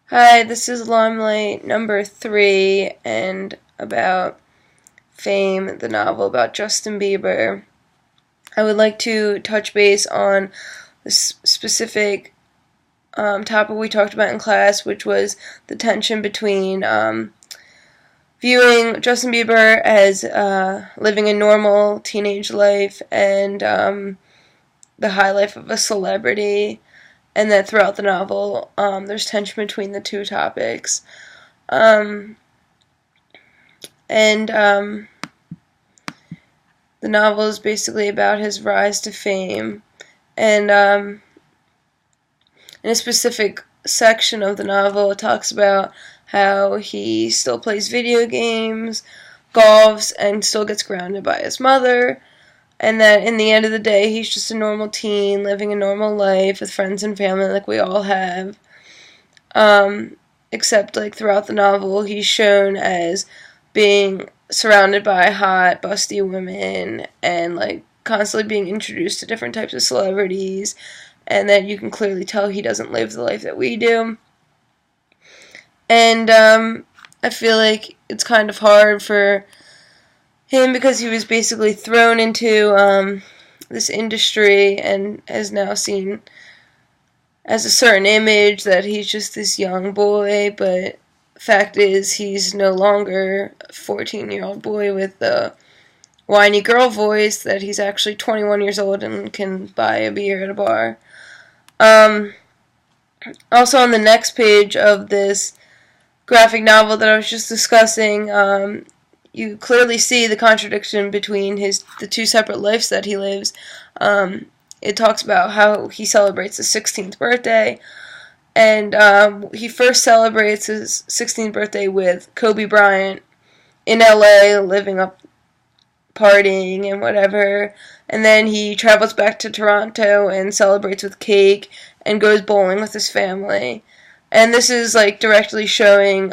Hi, this is Limelight number 3 and about Fame, the novel about Justin Bieber. I would like to touch base on this specific topic we talked about in class, which was the tension between viewing Justin Bieber as living a normal teenage life and the high life of a celebrity, and that throughout the novel there's tension between the two topics. Um, and The novel is basically about his rise to fame. And in a specific section of the novel, it talks about how he still plays video games, golfs, and still gets grounded by his mother. And that in the end of the day, he's just a normal teen living a normal life with friends and family like we all have. Except, like, throughout the novel, he's shown as being surrounded by hot, busty women and, like, constantly being introduced to different types of celebrities, and that you can clearly tell he doesn't live the life that we do. And I feel like it's kind of hard for him because he was basically thrown into this industry and has now seen as a certain image that he's just this young boy, but fact is he's no longer a 14-year-old boy with a whiny girl voice, that he's actually 21 years old and can buy a beer at a bar. Also on the next page of this graphic novel that I was just discussing, you clearly see the contradiction between the two separate lives that he lives. It talks about how he celebrates his 16th birthday, and he first celebrates his 16th birthday with Kobe Bryant in LA, living up, partying and whatever, and then he travels back to Toronto and celebrates with cake and goes bowling with his family. And this is, like, directly showing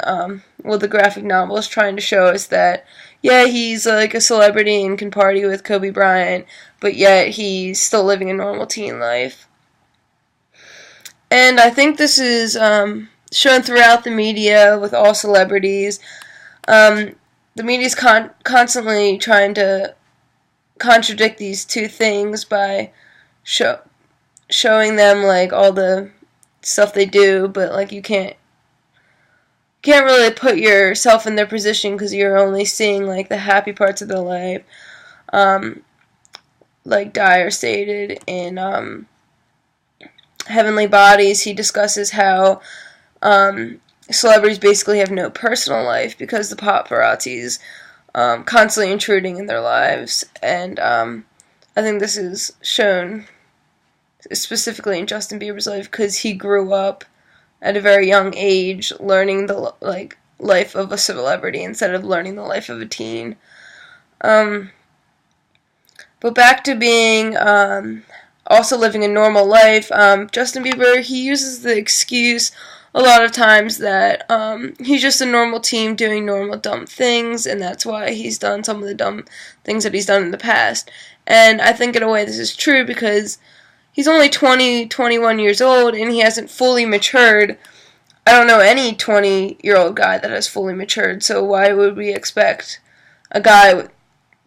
what the graphic novel is trying to show us, that yeah, he's like a celebrity and can party with Kobe Bryant, but yet he's still living a normal teen life. And I think this is shown throughout the media with all celebrities. The media is constantly trying to contradict these two things by showing them, like, all the stuff they do, but, like, you can't really put yourself in their position because you're only seeing, like, the happy parts of their life. Like Dyer stated in Heavenly Bodies, he discusses how celebrities basically have no personal life because the paparazzi's constantly intruding in their lives. And I think this is shown specifically in Justin Bieber's life because he grew up at a very young age learning the life of a celebrity instead of learning the life of a teen. But back to being also living a normal life, Justin Bieber, he uses the excuse a lot of times that he's just a normal teen doing normal dumb things, and that's why he's done some of the dumb things that he's done in the past. And I think in a way this is true because he's only 20, 21 years old, and he hasn't fully matured. I don't know any 20-year-old guy that has fully matured, so why would we expect a guy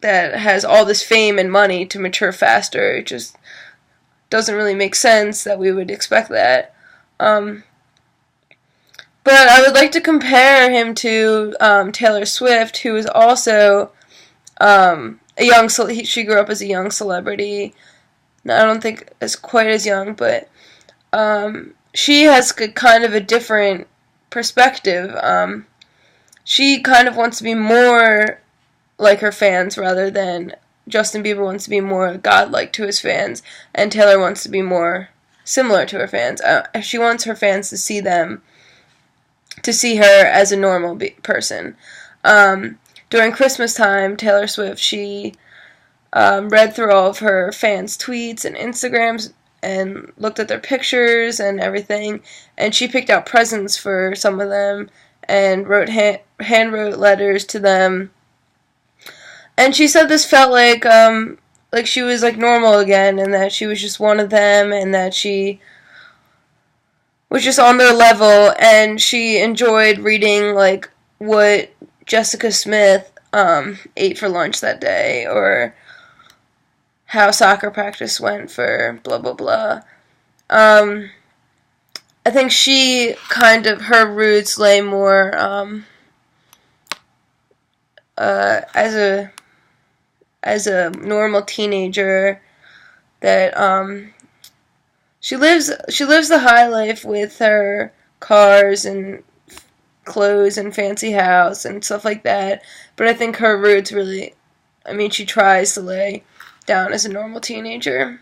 that has all this fame and money to mature faster? It just doesn't really make sense that we would expect that. But I would like to compare him to Taylor Swift, who is also she grew up as a young celebrity. I don't think as quite as young, but she has kind of a different perspective. She kind of wants to be more like her fans rather than Justin Bieber wants to be more godlike to his fans, and Taylor wants to be more similar to her fans. She wants her fans to see her as a normal person. During Christmas time, Taylor Swift, she read through all of her fans' tweets and Instagrams and looked at their pictures and everything, and she picked out presents for some of them and wrote handwrote letters to them. And she said this felt like she was, like, normal again, and that she was just one of them, and that she was just on their level, and she enjoyed reading like what Jessica Smith ate for lunch that day, or how soccer practice went for blah blah blah. Um, I think she kind of, her roots lay more as a normal teenager that she lives the high life with her cars and clothes and fancy house and stuff like that. But I think her roots really, I mean, she tries to lay down as a normal teenager.